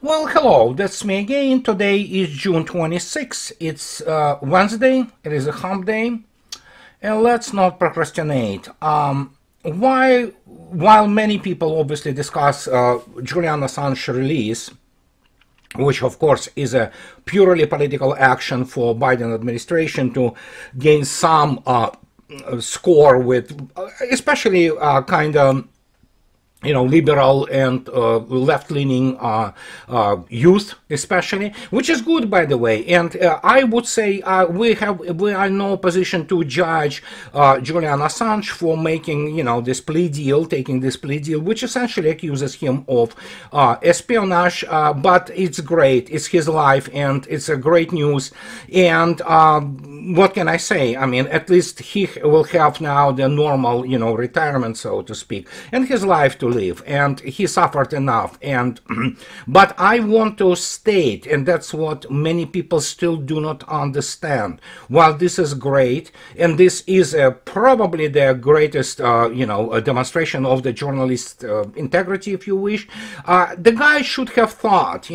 Well, hello, that's me again. Today is June 26th. It's Wednesday. It is a hump day. And let's not procrastinate. While many people obviously discuss Julian Assange release, which of course is a purely political action for Biden administration to gain some score with, especially kind of liberal and left-leaning youth, especially, which is good, by the way. And I would say we are in no position to judge Julian Assange for making, this plea deal, taking this plea deal, which essentially accuses him of espionage. But it's great. It's his life, and it's a great news. And what can I say? I mean, at least he will have now the normal, retirement, so to speak, and his life to live, and he suffered enough. And but I want to state, and that's what many people still do not understand, while this is great, and this is probably the greatest a demonstration of the journalist integrity, if you wish, the guy should have thought,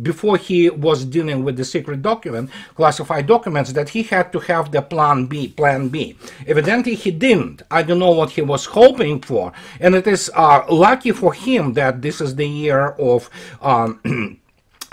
before he was dealing with the secret document, classified documents, that he had to have the plan B. Evidently he didn't. I don't know what he was hoping for, and it is lucky for him that this is the year of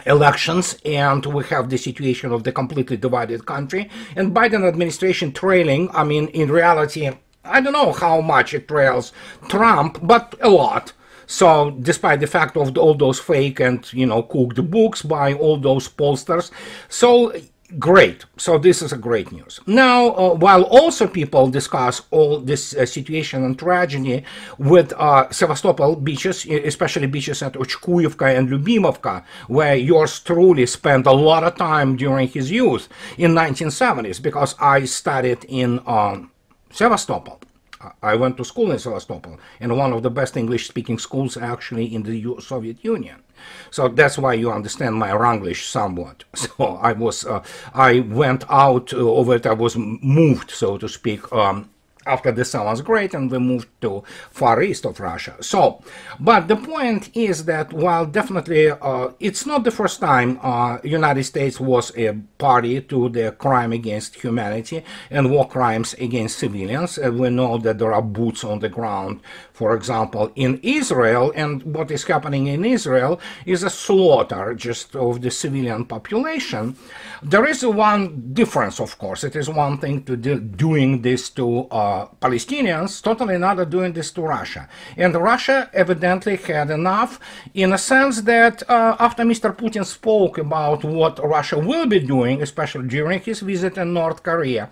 elections, and we have the situation of the completely divided country, and Biden administration trailing. I mean, in reality, I don't know how much it trails Trump, but a lot. So despite the fact of all those fake and, cooked books by all those pollsters. So great. So this is a great news. Now, while also people discuss all this situation and tragedy with Sevastopol beaches, especially beaches at Ochkuyevka and Lyubimovka, where yours truly spent a lot of time during his youth in 1970s, because I studied in Sevastopol. I went to school in Sevastopol, and one of the best English-speaking schools actually in the Soviet Union. So that's why you understand my Wranglish somewhat. So I went out of it. I was moved, so to speak, after the Sun was great, and we moved to far east of Russia. So, but the point is that while definitely it's not the first time United States was a party to the crime against humanity and war crimes against civilians. We know that there are boots on the ground, for example, in Israel, and what is happening in Israel is a slaughter just of the civilian population. There is one difference, of course. It is one thing to doing this to Palestinians, totally another doing this to Russia. And Russia evidently had enough, in a sense that after Mr. Putin spoke about what Russia will be doing, especially during his visit in North Korea,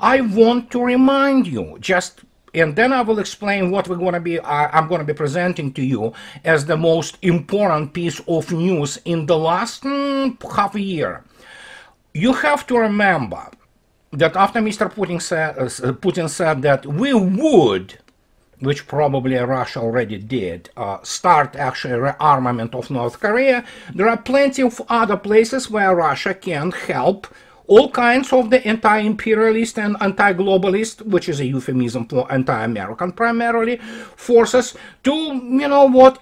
I want to remind you, and then I will explain what I'm going to be presenting to you as the most important piece of news in the last half a year. You have to remember that after Mr. Putin said that we would, which probably Russia already did, start actually rearmament of North Korea, there are plenty of other places where Russia can help all kinds of the anti-imperialist and anti-globalist, which is a euphemism for anti-American primarily, forces to,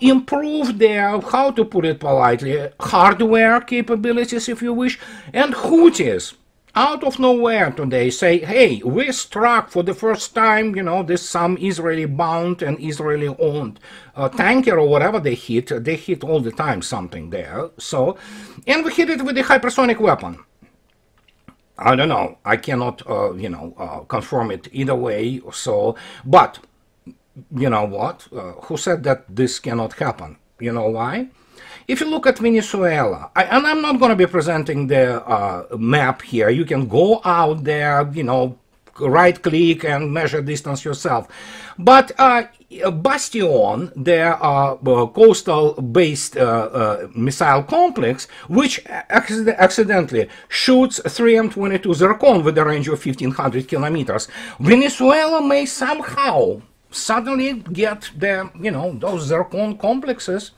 improve their, how to put it politely, hardware capabilities, if you wish. And Houthis, out of nowhere today, say, hey, we struck for the first time, this some Israeli-bound and Israeli-owned tanker or whatever they hit all the time something there. So, and we hit it with a hypersonic weapon. I don't know. I cannot, confirm it either way. So, but you know what? Who said that this cannot happen? You know why? If you look at Venezuela, and I'm not going to be presenting the map here. You can go out there, right-click and measure distance yourself. But Bastion, their coastal-based missile complex, which accidentally shoots 3M-22 Zircon with a range of 1,500 kilometers, Venezuela may somehow suddenly get those Zircon complexes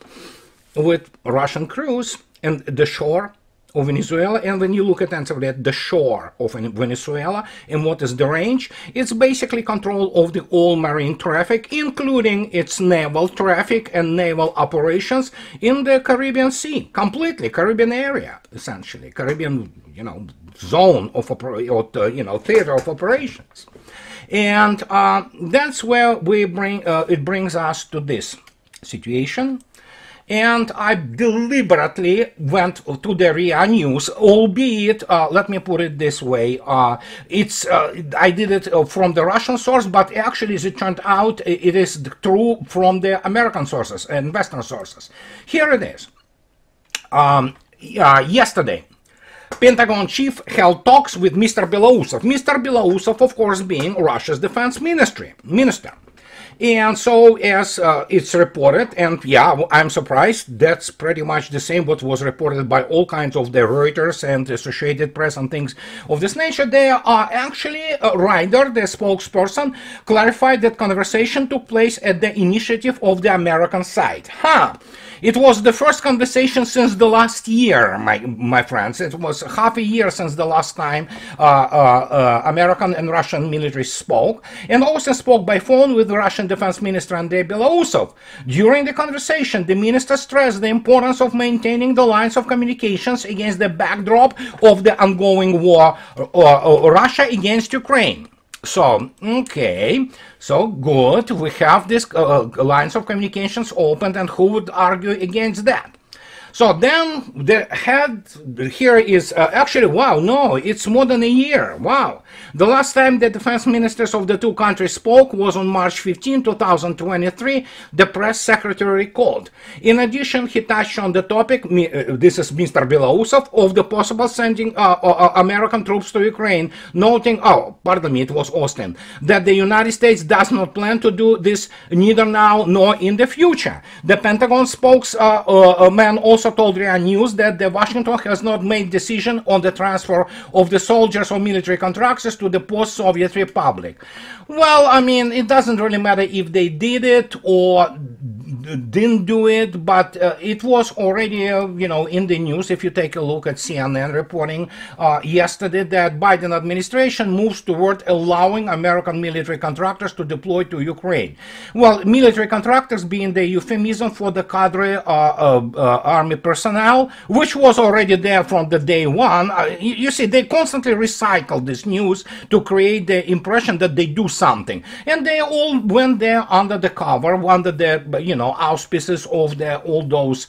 with Russian crews and the shore of Venezuela, and when you look at the shore of Venezuela and what is the range, it's basically control of the all marine traffic, including its naval traffic and naval operations in the Caribbean Sea, completely Caribbean area, essentially Caribbean, zone of theater of operations. And that's where it brings us to this situation. And I deliberately went to the RIA News, albeit, let me put it this way, I did it from the Russian source, but actually, as it turned out, it is true from the American sources and Western sources. Here it is. Yesterday, Pentagon chief held talks with Mr. Belousov. Mr. Belousov, of course, being Russia's defense minister. And so, as it's reported, and yeah, I'm surprised, that's pretty much the same what was reported by all kinds of the Reuters and Associated Press and things of this nature. They are actually, Ryder, the spokesperson, clarified that conversation took place at the initiative of the American side. It was the first conversation since the last year, my friends. It was half a year since the last time American and Russian military spoke, and also spoke by phone with the Russian Defense Minister Andrei Belousov. During the conversation, the minister stressed the importance of maintaining the lines of communications against the backdrop of the ongoing war Russia against Ukraine. So, okay, so good, we have these lines of communications opened, and who would argue against that? So then here is actually, wow, no, it's more than a year. Wow. The last time the defense ministers of the two countries spoke was on March 15, 2023, the press secretary recalled. In addition, he touched on the topic, this is Mr. Belousov, of the possible sending American troops to Ukraine, noting, pardon me, it was Austin, that the United States does not plan to do this neither now nor in the future. The Pentagon spokesman also told RIA News that the Washington has not made decision on the transfer of the soldiers or military contractors to the post-Soviet republic. Well, I mean, it doesn't really matter if they did it or didn't do it, but it was already, in the news. If you take a look at CNN reporting yesterday that Biden administration moves toward allowing American military contractors to deploy to Ukraine. Well, military contractors being the euphemism for the cadre army personnel, which was already there from the day one. You see, they constantly recycle this news to create the impression that they do something, and they all went there under the cover, under the auspices of all those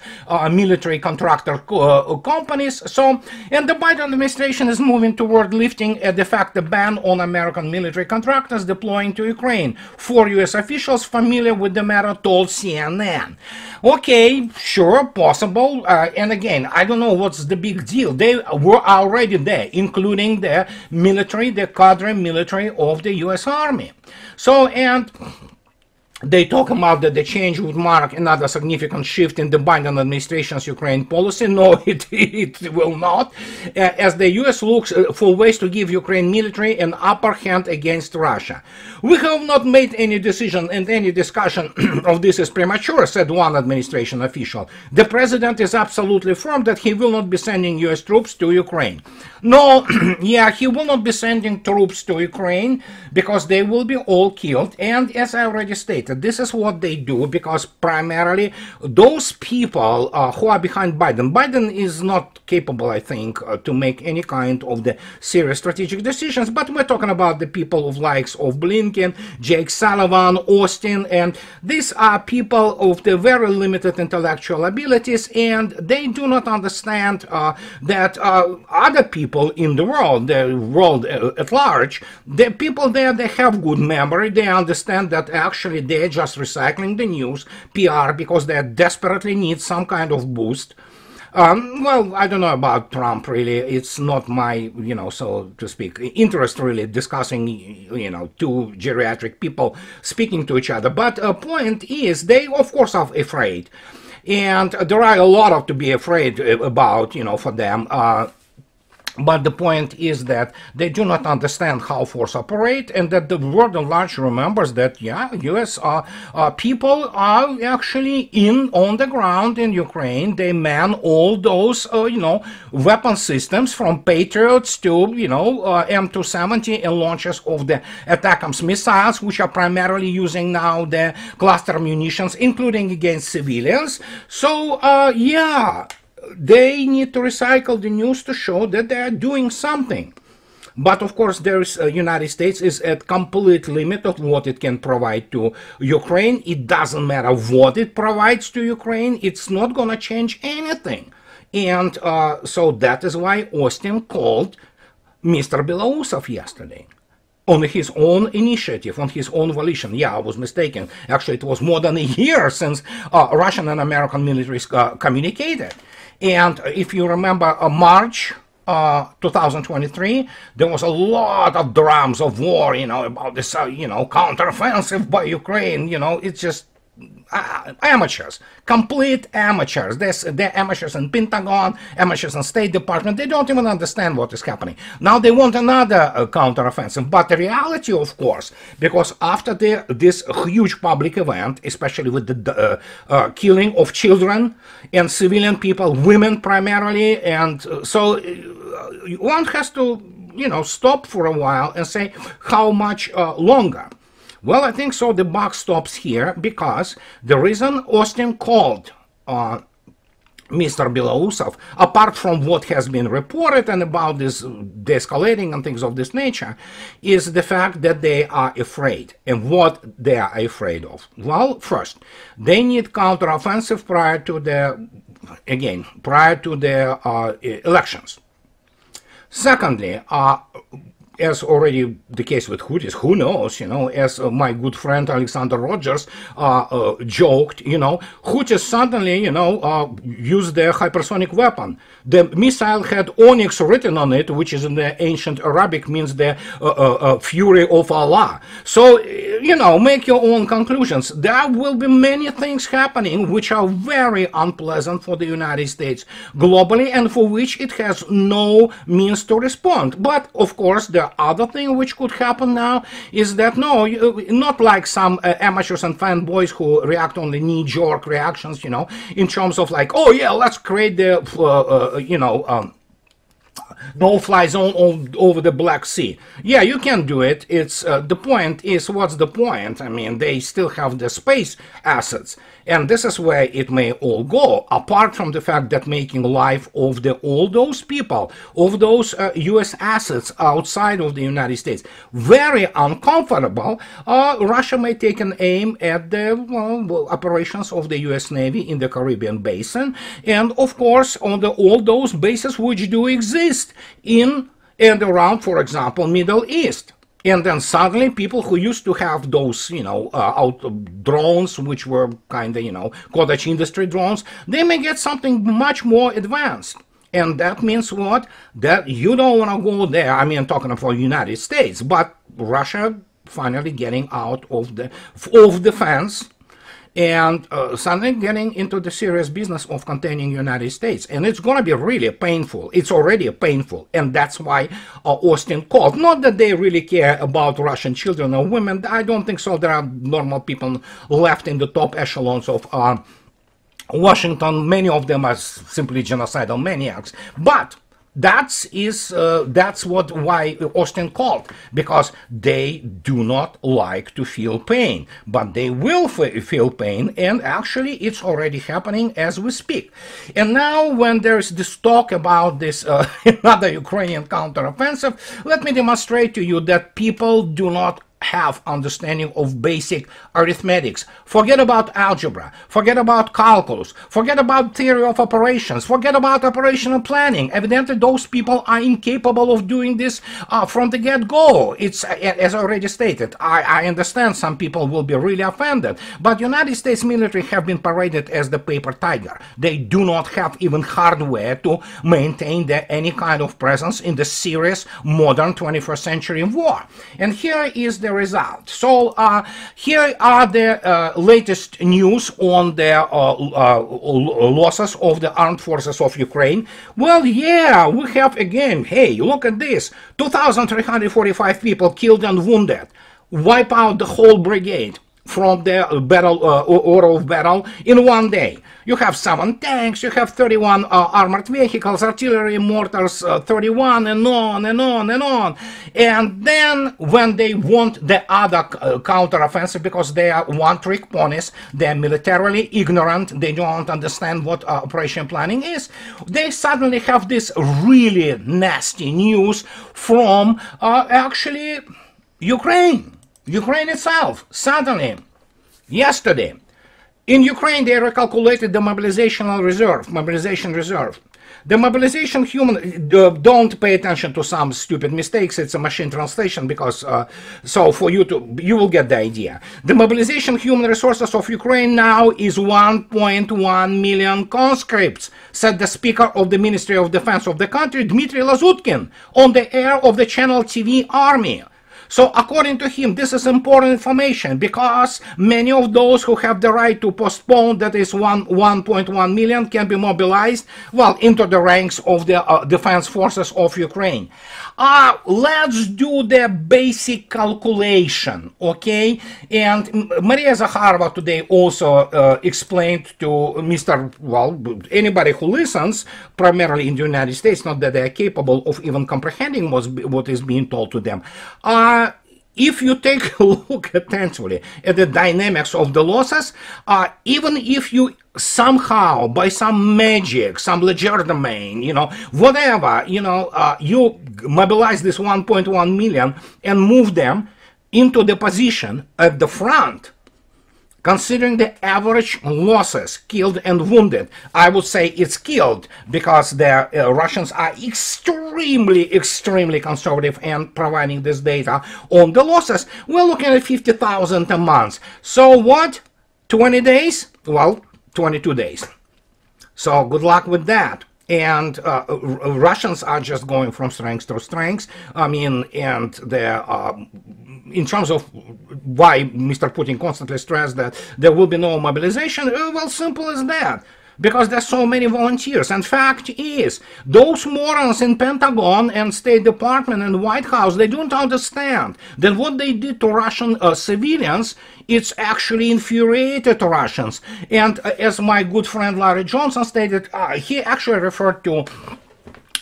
military contractor companies. So, and the Biden administration is moving toward lifting a de facto ban on American military contractors deploying to Ukraine. 4 U.S. officials familiar with the matter told CNN. Okay, sure, possible. And again, I don't know what's the big deal. They were already there, including the military, the cadre military of the U.S. Army. So, and they talk about that the change would mark another significant shift in the Biden administration's Ukraine policy. No, it will not, as the U.S. looks for ways to give Ukraine military an upper hand against Russia. We have not made any decision, and any discussion of this is premature, said one administration official. The president is absolutely firm that he will not be sending U.S. troops to Ukraine. No, yeah, he will not be sending troops to Ukraine because they will be all killed. And as I already stated, this is what they do because primarily those people who are behind Biden is not capable, I think, to make any kind of the serious strategic decisions. But we're talking about the people of likes of Blinken, Jake Sullivan, Austin, and these are people of the very limited intellectual abilities, and they do not understand that other people in the world at large, the people there, they have good memory. They understand that actually they're just recycling the news, PR, because they desperately need some kind of boost. Well, I don't know about Trump, really. It's not my, so to speak, interest, really, discussing, two geriatric people speaking to each other. But point is, they, of course, are afraid. And there are a lot to be afraid about, for them. But the point is that they do not understand how force operate, and that the world at large remembers that, yeah, U.S. People are actually on the ground in Ukraine. They man all those, weapon systems from Patriots to, M270 and launches of the ATACMS missiles, which are primarily using now the cluster munitions, including against civilians. So, yeah. They need to recycle the news to show that they are doing something. But of course, there's United States is at complete limit of what it can provide to Ukraine. It doesn't matter what it provides to Ukraine. It's not going to change anything. And so that is why Austin called Mr. Belousov yesterday. On his own initiative, on his own volition. Yeah, I was mistaken. Actually, it was more than a year since Russian and American militaries communicated. And if you remember March 2023, there was a lot of drums of war, about this, counteroffensive by Ukraine. It's just amateurs, complete amateurs. They're amateurs in Pentagon, amateurs in State Department. They don't even understand what is happening. Now they want another counteroffensive. But the reality, of course, because after this huge public event, especially with the killing of children and civilian people, women primarily, and so one has to, stop for a while and say how much longer. Well, I think so the buck stops here, because the reason Austin called Mr. Belousov, apart from what has been reported and about this de-escalating and things of this nature, is the fact that they are afraid. And what they are afraid of? Well, first, they need counteroffensive prior to the elections. Secondly, as already the case with Houthis, who knows, as my good friend Alexander Rogers joked, Houthis suddenly, used the hypersonic weapon. The missile had Onyx written on it, which is in the ancient Arabic means the fury of Allah. So, make your own conclusions. There will be many things happening which are very unpleasant for the United States globally, and for which it has no means to respond. But, of course, the other thing which could happen now is that, not like some amateurs and fanboys who react on the knee-jerk reactions, in terms of like, oh yeah, let's create the, no-fly zone over the Black Sea. Yeah, you can do it. It's the point is, what's the point? I mean, they still have the space assets, and this is where it may all go. Apart from the fact that making life of all those people, of those U.S. assets outside of the United States, very uncomfortable, Russia may take an aim at the operations of the U.S. Navy in the Caribbean basin, and of course on all those bases which do exist in and around, for example, Middle East. And then suddenly people who used to have those, drones, which were kind of, cottage industry drones, they may get something much more advanced. And that means what? That you don't want to go there. I mean, I'm talking about the United States, but Russia finally getting out of the fence, and suddenly getting into the serious business of containing the United States. And it's going to be really painful. It's already painful. And that's why Austin called. Not that they really care about Russian children or women. I don't think so. There are normal people left in the top echelons of Washington. Many of them are simply genocidal maniacs. But that's why Austin called, because they do not like to feel pain, but they will feel pain, and actually it's already happening as we speak. And now when there's this talk about this another Ukrainian counteroffensive, let me demonstrate to you that people do not have understanding of basic arithmetics. Forget about algebra, forget about calculus, forget about theory of operations, forget about operational planning. Evidently those people are incapable of doing this from the get-go. It's as I already stated, I understand some people will be really offended, but United States military have been paraded as the paper tiger. They do not have even hardware to maintain any kind of presence in the serious modern 21st century war. And here is the result. So here are the latest news on the losses of the armed forces of Ukraine. Well, yeah, we have again, hey, look at this, 2,345 people killed and wounded. Wipe out the whole brigade from the battle order of battle in one day. You have 7 tanks, you have 31 armored vehicles, artillery, mortars, 31, and on and on and on. And then when they want the other counteroffensive, because they are one-trick ponies, they're militarily ignorant, they don't understand what operation planning is, they suddenly have this really nasty news from actually Ukraine itself. Suddenly, yesterday, in Ukraine, they recalculated the mobilization reserve. The mobilization don't pay attention to some stupid mistakes. It's a machine translation because, so for you will get the idea. The mobilization human resources of Ukraine now is 1.1 million conscripts, said the speaker of the Ministry of Defense of the country, Dmitry Lazutkin, on the air of the channel TV Army. So according to him, this is important information because many of those who have the right to postpone, that is 1.1 million, can be mobilized, well, into the ranks of the defense forces of Ukraine. Let's do the basic calculation, okay? And Maria Zakharova today also explained to Mr., well, anybody who listens, primarily in the United States, not that they are capable of even comprehending what is being told to them. If you take a look attentively at the dynamics of the losses, even if you somehow, by some magic, some legerdemain, whatever, you mobilize this 1.1 million and move them into the position at the front, considering the average losses, killed and wounded, I would say it's killed because the Russians are extremely conservative and providing this data on the losses. We're looking at 50,000 a month. So what? 20 days? Well, 22 days. So good luck with that. And Russians are just going from strength to strength. I mean, and in terms of why Mr. Putin constantly stressed that there will be no mobilization, well, simple as that. Because there's so many volunteers. And fact is, those morons in Pentagon and State Department and White House, they don't understand that what they did to Russian civilians, it's actually infuriated Russians. And as my good friend Larry Johnson stated, he actually referred to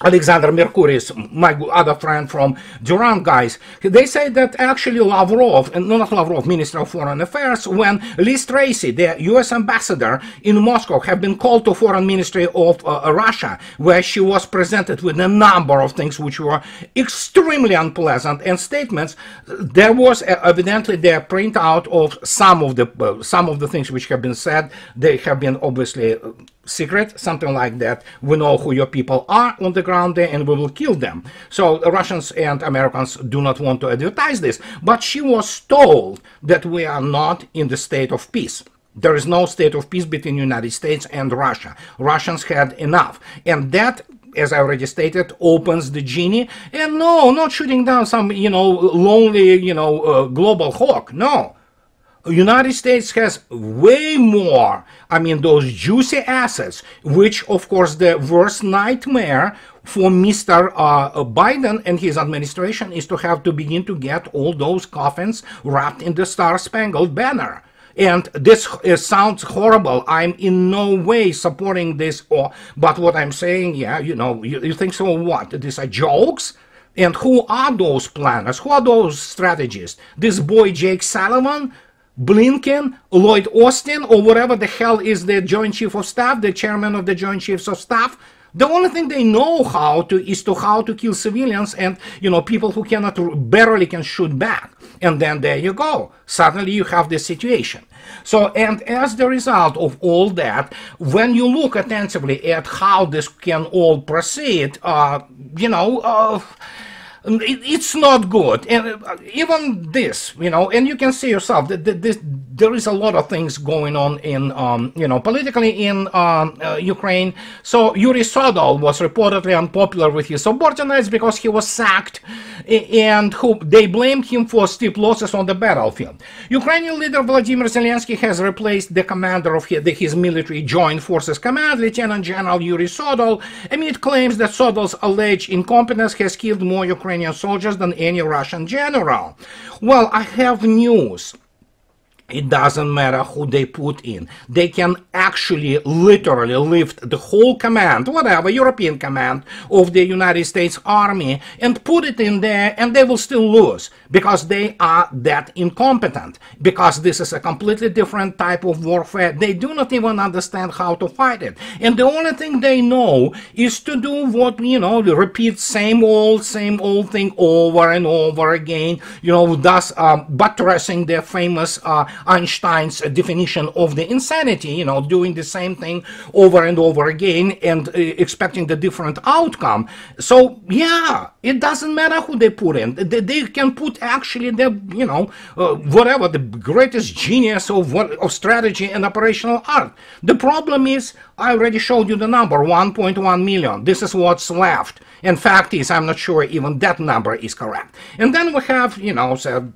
Alexander Merkuris, my other friend from Durand guys. They say that actually Lavrov, and not Lavrov, Minister of Foreign Affairs, when Liz Tracy, the US ambassador in Moscow, have been called to Foreign Ministry of Russia, where she was presented with a number of things which were extremely unpleasant and statements, there was evidently the printout of some of the things which have been said. They have been obviously secret, something like that. We know who your people are on the ground there and we will kill them. So the Russians and Americans do not want to advertise this, but she was told that we are not in the state of peace. There is no state of peace between the United States and Russia. Russians had enough, and that, as I already stated, opens the genie. And no, not shooting down some lonely global hawk. No, United States has way more, I mean, those juicy assets, which, of course, the worst nightmare for Mr. Biden and his administration is to have to begin to get all those coffins wrapped in the Star-Spangled Banner. And this sounds horrible. I'm in no way supporting this, but what I'm saying, yeah, you think so what? These are jokes? And who are those planners? Who are those strategists? This boy Jake Sullivan? Blinken, Lloyd Austin, or whatever the hell is the Joint Chief of Staff, the chairman of the Joint Chiefs of Staff? The only thing they know how to kill civilians and, people who barely can shoot back. And then there you go. Suddenly you have this situation. So, and as the result of all that, when you look attentively at how this can all proceed, it's not good. And even this, and you can see yourself that there is a lot of things going on in, you know, politically in Ukraine. So Yuri Sodol was reportedly unpopular with his subordinates because he was sacked, and they blamed him for steep losses on the battlefield. Ukrainian leader Vladimir Zelensky has replaced the commander of his military joint forces command, Lieutenant General Yuri Sodol, amid claims that Sodol's alleged incompetence has killed more Ukrainian soldiers than any Russian general. Well, I have news. It doesn't matter who they put in. They can actually literally lift the whole command, whatever, European command of the United States Army, and put it in there, and they will still lose because they are that incompetent. Because this is a completely different type of warfare. They do not even understand how to fight it. And the only thing they know is to do what, you know, repeat same old thing over and over again, you know, thus buttressing their famous Einstein's definition of the insanity, you know, doing the same thing over and over again and expecting the different outcome. So, yeah, it doesn't matter who they put in. They can put actually the, you know, whatever, the greatest genius of strategy and operational art. The problem is, I already showed you the number, 1.1 million. This is what's left. And fact is, I'm not sure even that number is correct. And then we have, you know, so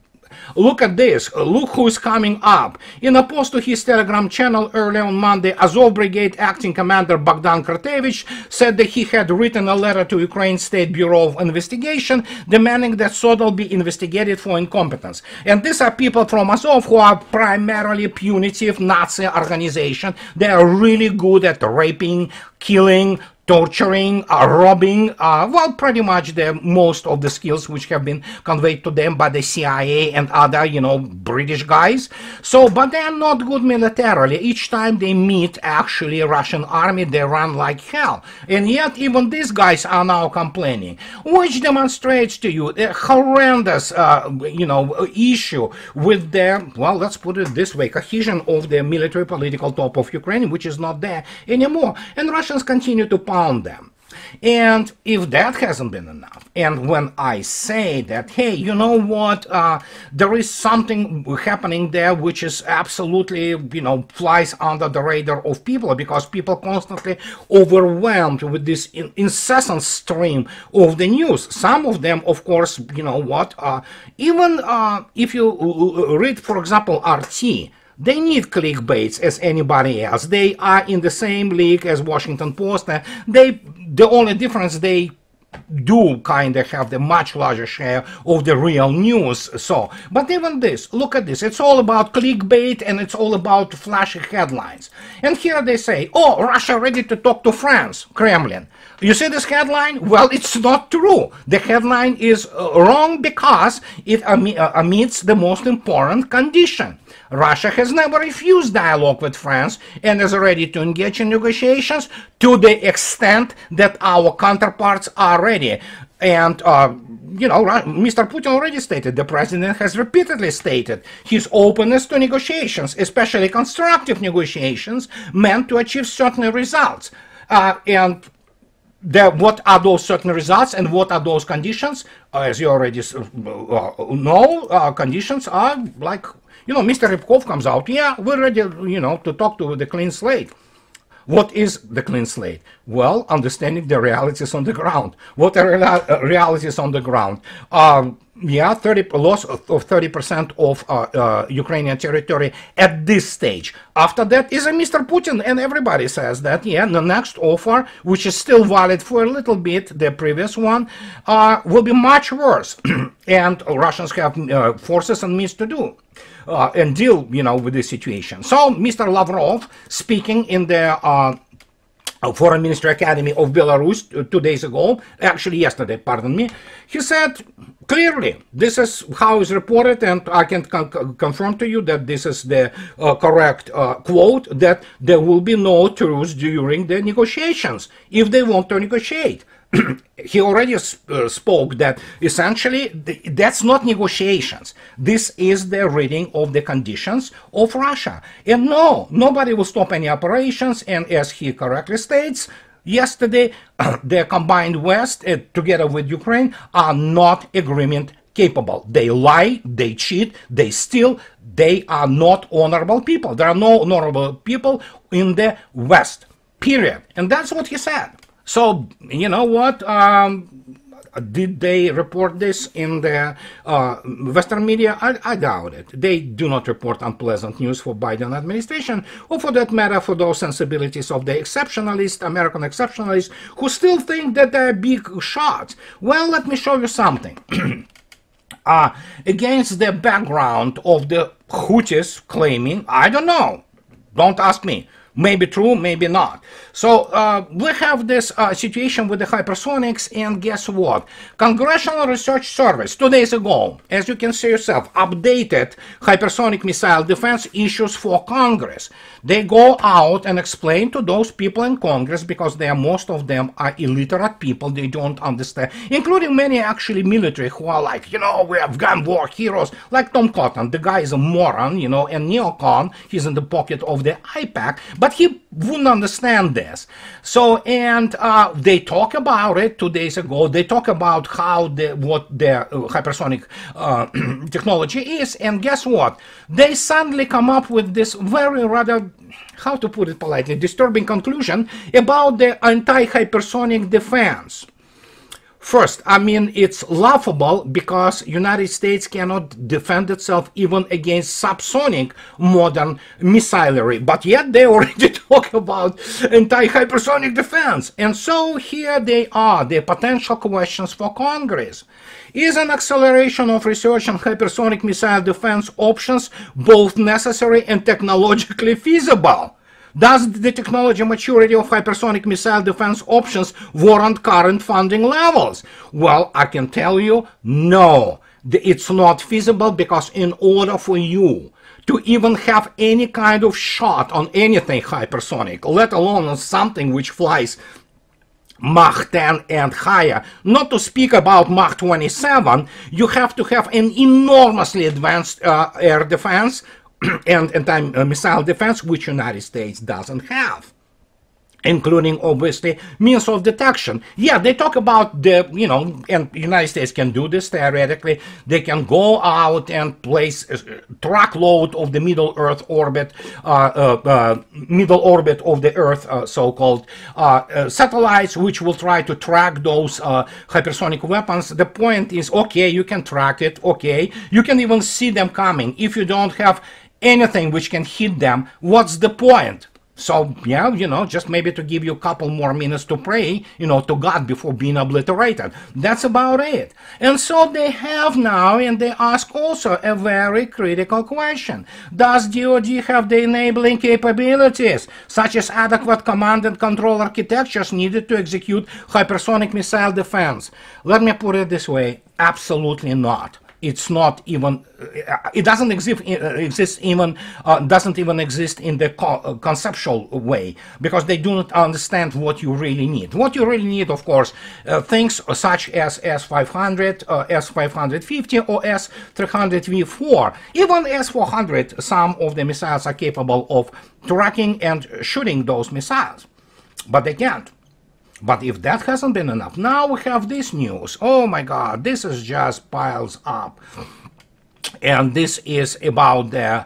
look at this. Look who's coming up. In a post to his Telegram channel early on Monday, Azov Brigade acting commander Bogdan Kartevich said that he had written a letter to Ukraine State Bureau of Investigation demanding that Sodol be investigated for incompetence. And these are people from Azov who are primarily punitive Nazi organization. They are really good at raping, killing, torturing, robbing, well, pretty much most of the skills which have been conveyed to them by the CIA and other, you know, British guys. So, but they are not good militarily. Each time they meet actually Russian army, they run like hell. And yet even these guys are now complaining, which demonstrates to you a horrendous, you know, issue with the, well, let's put it this way, cohesion of the military political top of Ukraine, which is not there anymore. And Russians continue to them. And if that hasn't been enough, and when I say that, hey, you know what, there is something happening there which is absolutely, you know, flies under the radar of people, because people constantly overwhelmed with this incessant stream of the news. Some of them, of course, you know what, even if you read, for example, RT, they need clickbaits as anybody else. They are in the same league as Washington Post. The only difference, they do kind of have the much larger share of the real news. So, but even this, look at this. It's all about clickbait and it's all about flashy headlines. And here they say, oh, Russia ready to talk to France, Kremlin. You see this headline? Well, it's not true. The headline is wrong because it omits the most important condition. Russia has never refused dialogue with France and is ready to engage in negotiations to the extent that our counterparts are ready. And, you know, Mr. Putin already stated, the president has repeatedly stated his openness to negotiations, especially constructive negotiations meant to achieve certain results. And what are those certain results and what are those conditions? As you already know, conditions are like, you know, Mr. Rybkov comes out, yeah, we're ready, you know, to talk to the clean slate. What is the clean slate? Well, understanding the realities on the ground. What are realities on the ground? Yeah, loss of 30% of Ukrainian territory at this stage. After that is a Mr. Putin, and everybody says that, yeah, the next offer, which is still valid for a little bit, the previous one, will be much worse. And Russians have forces and means to do. And deal, you know, with this situation. So, Mr. Lavrov, speaking in the Foreign Ministry Academy of Belarus 2 days ago, actually yesterday, pardon me, he said clearly, this is how it's reported, and I can confirm to you that this is the correct quote, that there will be no truce during the negotiations, if they want to negotiate. He already spoke that essentially that's not negotiations. This is the reading of the conditions of Russia. And no, nobody will stop any operations. And as he correctly states, yesterday, the combined West, together with Ukraine, are not agreement capable. They lie, they cheat, they steal. They are not honorable people. There are no honorable people in the West, period. And that's what he said. So, you know what? Did they report this in the Western media? I doubt it. They do not report unpleasant news for Biden administration, or for that matter, for those sensibilities of the exceptionalists, American exceptionalists, who still think that they're big shots. Well, let me show you something. Against the background of the Houthis claiming, I don't know, don't ask me, maybe true, maybe not. So we have this situation with the hypersonics, and guess what? Congressional Research Service 2 days ago, as you can see yourself, updated hypersonic missile defense issues for Congress. They go out and explain to those people in Congress, because most of them are illiterate people, they don't understand, including many actually military who are like, you know, we have gun war heroes, like Tom Cotton. The guy is a moron, you know, and neocon, he's in the pocket of the IPAC, but he wouldn't understand this. So, and they talk about it 2 days ago. They talk about how what the hypersonic technology is, and guess what? They suddenly come up with this very rather, how to put it politely, disturbing conclusion about the anti-hypersonic defense. First, I mean, it's laughable because United States cannot defend itself even against subsonic modern missilery, but yet they already talk about anti-hypersonic defense. And so here they are, the potential questions for Congress. Is an acceleration of research on hypersonic missile defense options both necessary and technologically feasible? Does the technology maturity of hypersonic missile defense options warrant current funding levels? Well, I can tell you, no. It's not feasible, because in order for you to even have any kind of shot on anything hypersonic, let alone on something which flies Mach 10 and higher, not to speak about Mach 27, you have to have an enormously advanced air defense and anti-missile defense, which United States doesn't have, including obviously means of detection. Yeah, they talk about the, you know, and United States can do this theoretically. They can go out and place a truckload of the middle Earth orbit, middle orbit of the Earth, so-called satellites, which will try to track those hypersonic weapons. The point is, okay, you can track it, okay, you can even see them coming. If you don't have anything which can hit them, what's the point? So, yeah, you know, just maybe to give you a couple more minutes to pray, you know, to God before being obliterated. That's about it. And so they have now, and they ask also a very critical question. Does DoD have the enabling capabilities, such as adequate command and control architectures needed to execute hypersonic missile defense? Let me put it this way, absolutely not. It's not even, it doesn't exist even, doesn't even exist in the conceptual way, because they do not understand what you really need. What you really need, of course, things such as S-500, S-550, or S-300V4. Even S-400, some of the missiles are capable of tracking and shooting those missiles, but they can't. But if that hasn't been enough, now we have this news. Oh my God, this is just piles up. And this is about the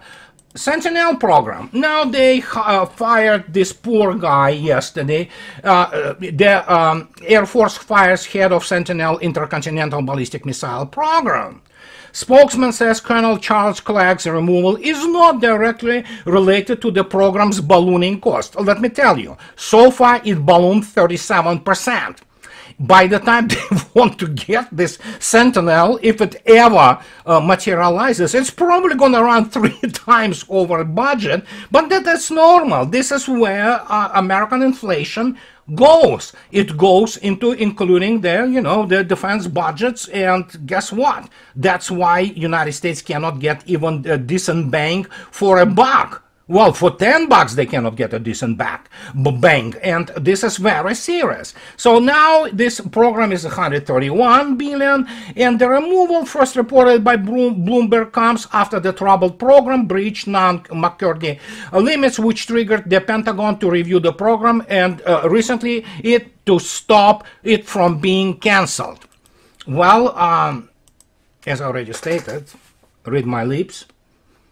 Sentinel program. Now they fired this poor guy yesterday. The Air Force fires head of Sentinel Intercontinental Ballistic Missile Program. Spokesman says Colonel Charles Clagg's removal is not directly related to the program's ballooning cost. Let me tell you, so far it ballooned 37%. By the time they want to get this Sentinel, if it ever materializes, it's probably going to run 3 times over budget, but that's normal. This is where American inflation goes. It goes into including the, you know, the defense budgets, and guess what? That's why United States cannot get even a decent bang for a buck. Well, for $10 they cannot get a decent bang, and this is very serious. So now this program is 131 billion, and the removal first reported by Bloomberg comes after the troubled program breached non-McCurdy limits, which triggered the Pentagon to review the program, and recently to stop it from being canceled. Well, as I already stated, read my lips,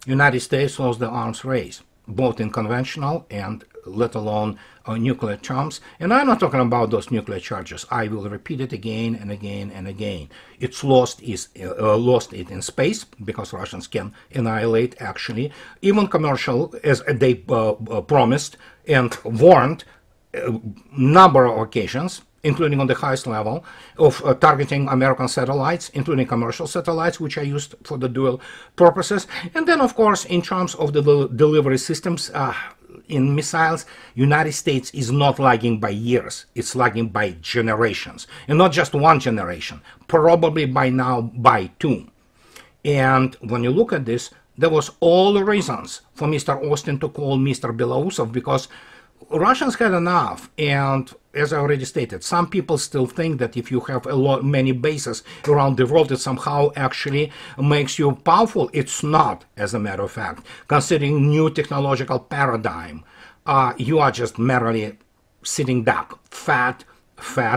United States lost the arms race, both in conventional and let alone nuclear terms. And I'm not talking about those nuclear charges. I will repeat it again and again and again. It's lost it in space, because Russians can annihilate, actually, even commercial, as they promised and warned number of occasions, including on the highest level, of targeting American satellites, including commercial satellites, which are used for the dual purposes. And then, of course, in terms of the delivery systems, in missiles, United States is not lagging by years. It's lagging by generations. And not just one generation, probably by now by two. And when you look at this, there was all the reasons for Mr. Austin to call Mr. Belousov, because Russians had enough. And as I already stated, some people still think that if you have many bases around the world, it somehow actually makes you powerful. It's not, as a matter of fact. Considering new technological paradigm, you are just merely sitting back, fat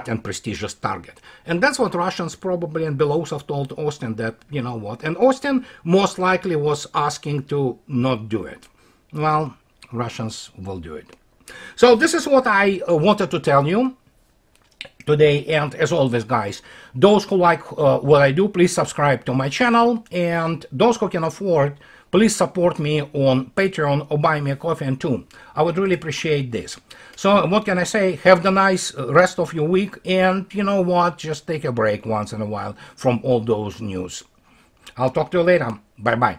and prestigious target. And that's what Russians probably, and Belousov told Austin that, you know what, and Austin most likely was asking to not do it. Well, Russians will do it. So this is what I wanted to tell you today. And as always, guys, those who like what I do, please subscribe to my channel. And those who can afford, please support me on Patreon or buy me a coffee and two. I would really appreciate this. So what can I say? Have the nice rest of your week. And you know what? Just take a break once in a while from all those news. I'll talk to you later. Bye-bye.